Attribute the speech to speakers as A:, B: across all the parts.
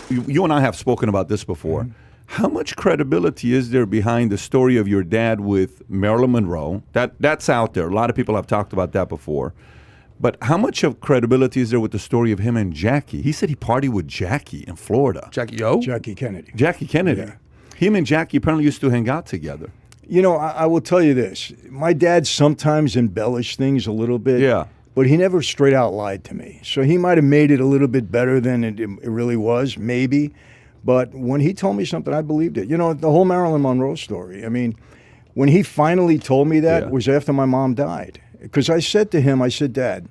A: you and I have spoken about this before. How much credibility is there behind the story of your dad with Marilyn Monroe? That's out there. A lot of people have talked about that before. But how much of credibility is there with the story of him and Jackie? He said he partied with Jackie in Florida.
B: Jackie
C: Kennedy.
A: Jackie Kennedy.
C: Yeah.
A: Him and Jackie apparently used to hang out together.
C: You know, I will tell you this. My dad sometimes embellished things a little bit.
A: Yeah.
C: But he never straight out lied to me. So he might have made it a little bit better than it really was, maybe. But when he told me something, I believed it. You know, the whole Marilyn Monroe story. I mean, when he finally told me that was after my mom died. Because I said to him, I said, Dad,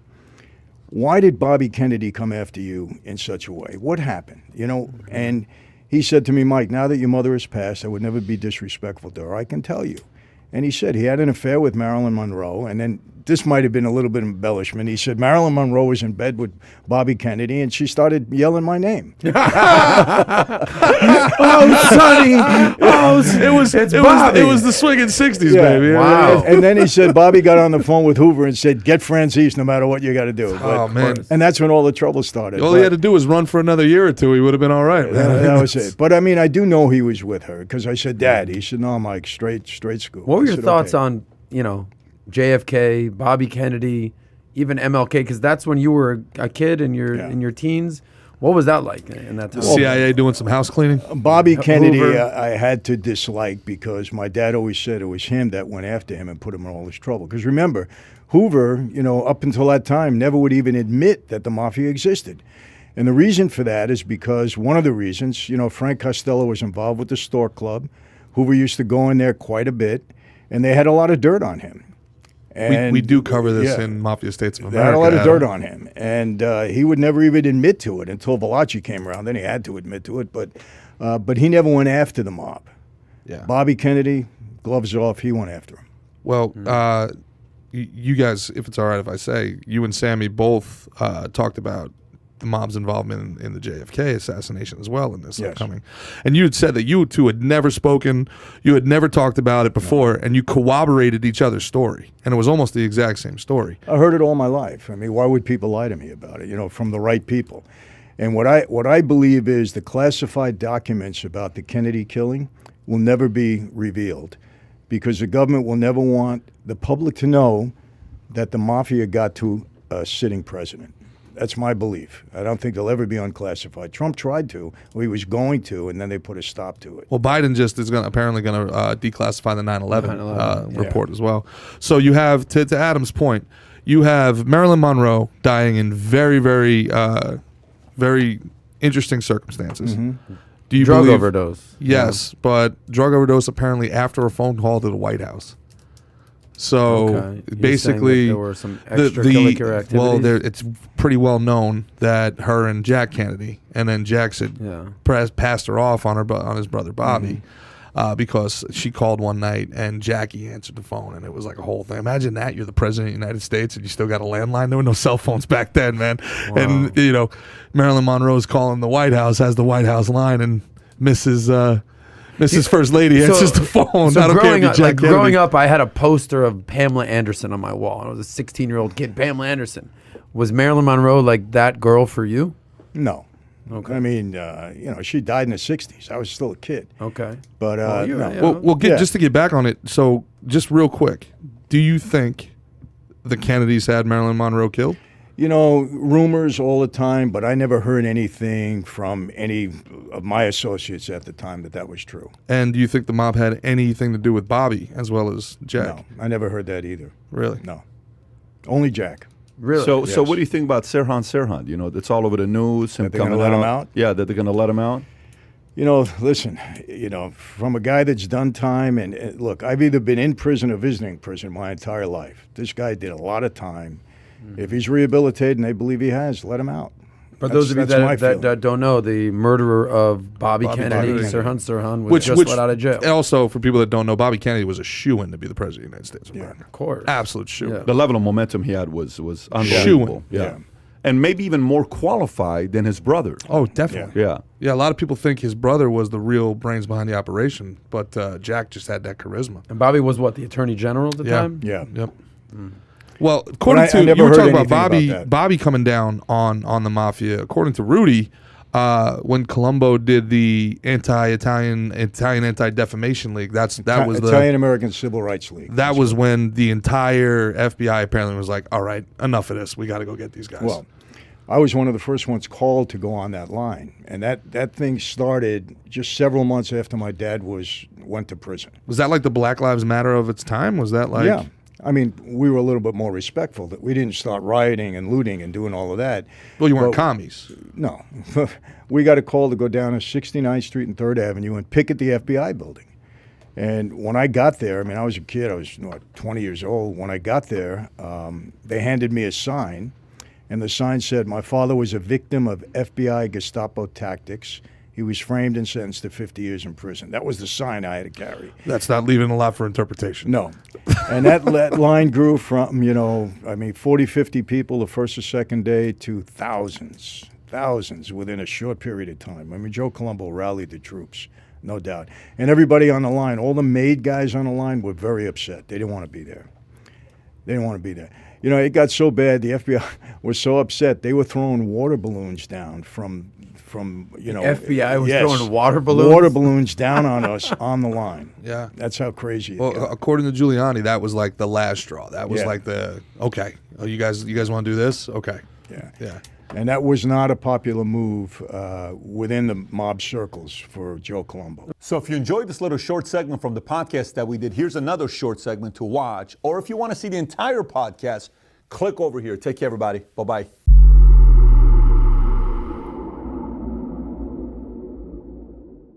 C: why did Bobby Kennedy come after you in such a way? What happened? You know, and he said to me, Mike, now that your mother has passed, I would never be disrespectful to her. I can tell you. And he said he had an affair with Marilyn Monroe, and then this might have been a little bit of embellishment. He said Marilyn Monroe was in bed with Bobby Kennedy, and she started yelling my name.
B: Oh, Sonny! It was the swinging 60s, baby.
C: Wow! And then he said Bobby got on the phone with Hoover and said, "Get Franzese, no matter what you got to do."
B: Oh man!
C: And that's when all the trouble started.
B: All he had to do was run for another year or two. He would have been all right.
C: That was it. But I mean, I do know he was with her because I said, "Dad." He said, "No, Mike, straight school."
D: What were your thoughts on, you know, JFK, Bobby Kennedy, even MLK? Because that's when you were a kid in your teens. What was that like in that time?
B: CIA doing some house cleaning?
C: Bobby Kennedy, I had to dislike because my dad always said it was him that went after him and put him in all this trouble. Because remember, Hoover, you know, up until that time, never would even admit that the Mafia existed. And the reason for that is because one of the reasons, you know, Frank Costello was involved with the Stork Club. Hoover used to go in there quite a bit, and they had a lot of dirt on him. And
B: we do cover this in Mafia States of America.
C: They had a lot of dirt on him, and he would never even admit to it until Valachi came around. Then he had to admit to it, but he never went after the mob.
B: Yeah.
C: Bobby Kennedy, gloves off, he went after him.
B: Well, you guys, if it's all right if I say, you and Sammy both talked about the mob's involvement in the JFK assassination as well in this upcoming. And you had said that you two had never spoken, you had never talked about it before, and you corroborated each other's story. And it was almost the exact same story.
C: I heard it all my life. I mean, why would people lie to me about it, you know, from the right people? And what I believe is the classified documents about the Kennedy killing will never be revealed because the government will never want the public to know that the Mafia got to a sitting president. That's my belief. I don't think they'll ever be unclassified. Trump tried to, or he was going to, and then they put a stop to it.
B: Well, Biden just is apparently going to declassify the 9/11 report as well. So you have, to Adam's point, you have Marilyn Monroe dying in very, very, very interesting circumstances.
D: Mm-hmm.
B: Do you
D: drug
B: believe,
D: overdose?
B: Yes, but drug overdose apparently after a phone call to the White House. So basically,
D: there were some extracurricular activities.
B: Well, it's pretty well known that her and Jack Kennedy, and then Jack said passed her off on his brother Bobby, because she called one night and Jackie answered the phone, and it was like a whole thing. Imagine that, you're the president of the United States and you still got a landline. There were no cell phones back then, man. Wow. And you know, Marilyn Monroe's calling the White House, has the White House line, and Mrs. First Lady answers the phone.
D: So growing up, I had a poster of Pamela Anderson on my wall. I was a 16-year-old kid, Pamela Anderson. Was Marilyn Monroe like that girl for you?
C: No.
D: Okay.
C: I mean, you know, she died in the 60s. I was still a kid.
D: Okay.
C: But,
B: just to get back on it, so just real quick, do you think the Kennedys had Marilyn Monroe killed?
C: You know, rumors all the time, but I never heard anything from any of my associates at the time that was true.
B: And do you think the mob had anything to do with Bobby as well as Jack?
C: No, I never heard that either.
B: Really?
C: No. Only Jack.
D: Really?
A: So what do you think about Sirhan Sirhan? You know, it's all over the news.
C: That they're going to let him out?
A: Yeah, that they're going to let him out?
C: You know, listen, you know, from a guy that's done time, and look, I've either been in prison or visiting prison my entire life. This guy did a lot of time. If he's rehabilitated and they believe he has, let him out.
D: For those of you that don't know, the murderer of Bobby Kennedy, Sirhan Sirhan, was just let out of jail.
B: Also, for people that don't know, Bobby Kennedy was a shoo-in to be the president of the United States of America.
D: Of course.
B: Absolute shoo-in.
A: Yeah. The level of momentum he had was unbelievable.
C: Yeah.
A: And maybe even more qualified than his brother.
B: Oh, definitely.
A: Yeah.
B: Yeah, a lot of people think his brother was the real brains behind the operation, but Jack just had that charisma.
D: And Bobby was what, the Attorney General at the time?
C: Yeah.
B: Yep. Well, according to, you were talking about Bobby coming down on the Mafia. According to Rudy, when Colombo did the Italian Anti-Defamation League, that was the
C: Italian American Civil Rights League.
B: That was when the entire FBI apparently was like, all right, enough of this. We got to go get these guys.
C: Well, I was one of the first ones called to go on that line, and that thing started just several months after my dad went to prison.
B: Was that like the Black Lives Matter of its time? Was that like?
C: Yeah. I mean, we were a little bit more respectful. That we didn't start rioting and looting and doing all of that.
B: Well, you weren't commies.
C: No. We got a call to go down to 69th Street and 3rd Avenue and picket the FBI building. And when I got there, I mean, I was a kid. I was 20 years old. When I got there, they handed me a sign. And the sign said, my father was a victim of FBI Gestapo tactics. He was framed and sentenced to 50 years in prison. That was the sign I had to carry.
B: That's not leaving a lot for interpretation.
C: No. And that line grew from, 40, 50 people the first or second day to thousands within a short period of time. I mean, Joe Colombo rallied the troops, no doubt. And everybody on the line, all the made guys on the line were very upset. They didn't want to be there. It got so bad, the FBI was so upset, they were throwing water balloons down from
D: FBI was
C: yes,
D: throwing water balloons?
C: Water balloons down on us on the line.
B: Yeah.
C: That's how crazy it
B: got. According to Giuliani, that was like the last straw. That was like okay, oh, you guys want to do this? Okay.
C: Yeah. And that was not a popular move within the mob circles for Joe Colombo.
A: So if you enjoyed this little short segment from the podcast that we did, here's another short segment to watch. Or if you want to see the entire podcast, click over here. Take care, everybody. Bye-bye.